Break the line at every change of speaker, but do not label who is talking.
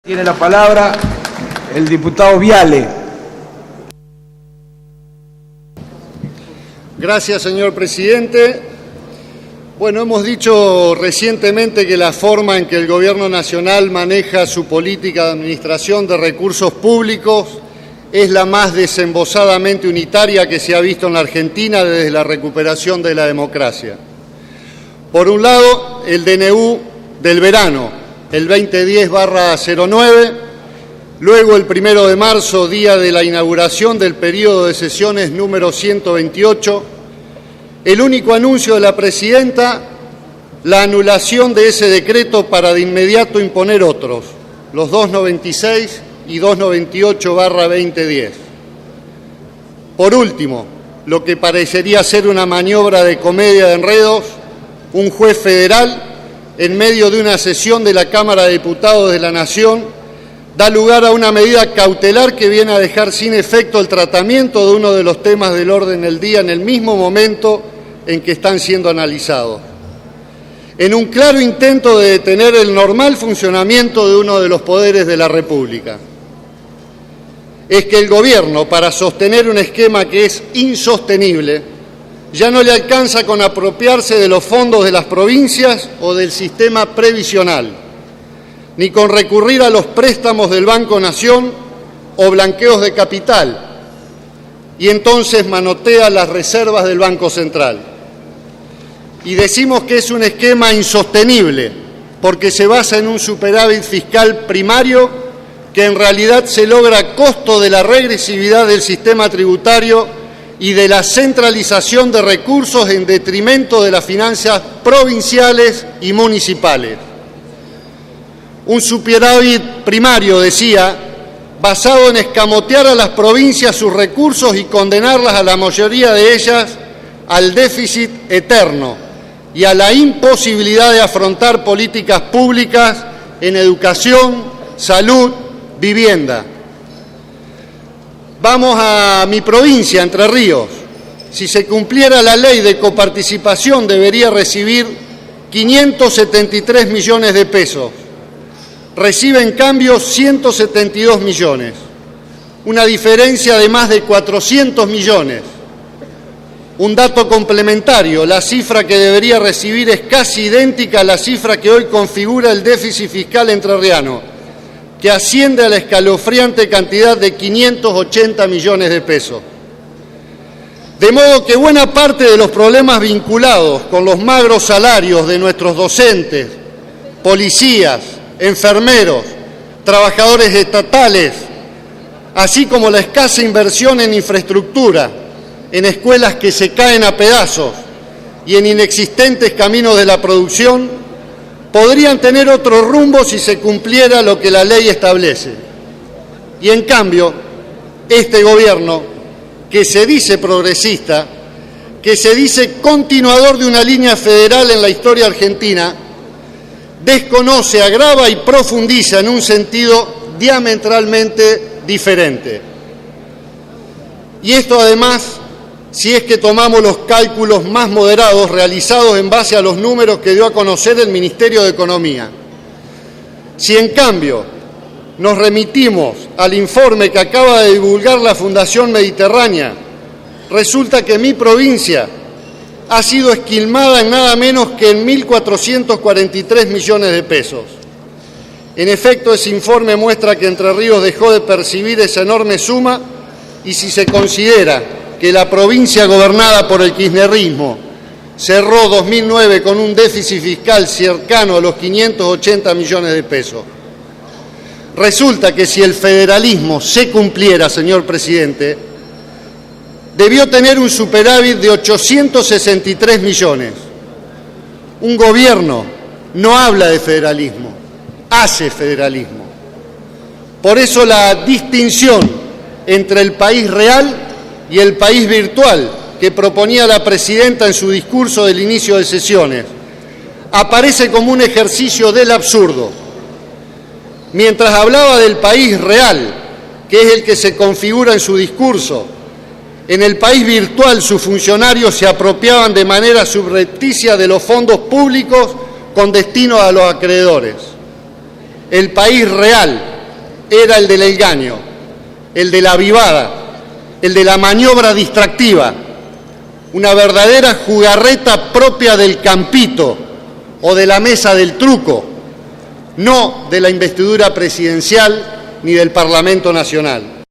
Tiene la palabra el diputado Viale.
Gracias, señor presidente. Bueno, hemos dicho recientemente que la forma en que el Gobierno Nacional maneja su política de administración de recursos públicos es la más desembosadamente unitaria que se ha visto en la Argentina desde la recuperación de la democracia. Por un lado, el DNU del verano, el 2010/09, luego el 1 de marzo, día de la inauguración del periodo de sesiones número 128, el único anuncio de la presidenta, la anulación de ese decreto para de inmediato imponer otros, los 296 y 298/2010. Por último, lo que parecería ser una maniobra de comedia de enredos, un juez federal, en medio de una sesión de la Cámara de Diputados de la Nación, da lugar a una medida cautelar que viene a dejar sin efecto el tratamiento de uno de los temas del orden del día en el mismo momento en que están siendo analizados, en un claro intento de detener el normal funcionamiento de uno de los poderes de la República. Es que el Gobierno, para sostener un esquema que es insostenible, ya no le alcanza con apropiarse de los fondos de las provincias o del sistema previsional, ni con recurrir a los préstamos del Banco Nación o blanqueos de capital, y entonces manotea las reservas del Banco Central. Y decimos que es un esquema insostenible porque se basa en un superávit fiscal primario que en realidad se logra a costo de la regresividad del sistema tributario y de la centralización de recursos en detrimento de las finanzas provinciales y municipales. Un superávit primario, decía, basado en escamotear a las provincias sus recursos y condenarlas a la mayoría de ellas al déficit eterno y a la imposibilidad de afrontar políticas públicas en educación, salud, vivienda. Vamos a mi provincia, Entre Ríos. Si se cumpliera la ley de coparticipación, debería recibir 573 millones de pesos. Recibe, en cambio, 172 millones. Una diferencia de más de 400 millones. Un dato complementario, la cifra que debería recibir es casi idéntica a la cifra que hoy configura el déficit fiscal entrerriano, que asciende a la escalofriante cantidad de 580 millones de pesos. De modo que buena parte de los problemas vinculados con los magros salarios de nuestros docentes, policías, enfermeros, trabajadores estatales, así como la escasa inversión en infraestructura, en escuelas que se caen a pedazos y en inexistentes caminos de la producción, podrían tener otro rumbo si se cumpliera lo que la ley establece. Y en cambio, este Gobierno, que se dice progresista, que se dice continuador de una línea federal en la historia argentina, desconoce, agrava y profundiza en un sentido diametralmente diferente. Y esto además, si es que tomamos los cálculos más moderados realizados en base a los números que dio a conocer el Ministerio de Economía. Si en cambio nos remitimos al informe que acaba de divulgar la Fundación Mediterránea, resulta que mi provincia ha sido esquilmada en nada menos que en 1.443 millones de pesos. En efecto, ese informe muestra que Entre Ríos dejó de percibir esa enorme suma, y si se considera que la provincia gobernada por el kirchnerismo cerró 2009 con un déficit fiscal cercano a los 580 millones de pesos. Resulta que si el federalismo se cumpliera, señor presidente, debió tener un superávit de 863 millones. Un gobierno no habla de federalismo, hace federalismo. Por eso la distinción entre el país real y el país virtual que proponía la presidenta en su discurso del inicio de sesiones aparece como un ejercicio del absurdo. Mientras hablaba del país real, que es el que se configura en su discurso, en el país virtual sus funcionarios se apropiaban de manera subrepticia de los fondos públicos con destino a los acreedores. El país real era el del engaño, el de la avivada, el de la maniobra distractiva, una verdadera jugarreta propia del campito o de la mesa del truco, no de la investidura presidencial ni del Parlamento Nacional.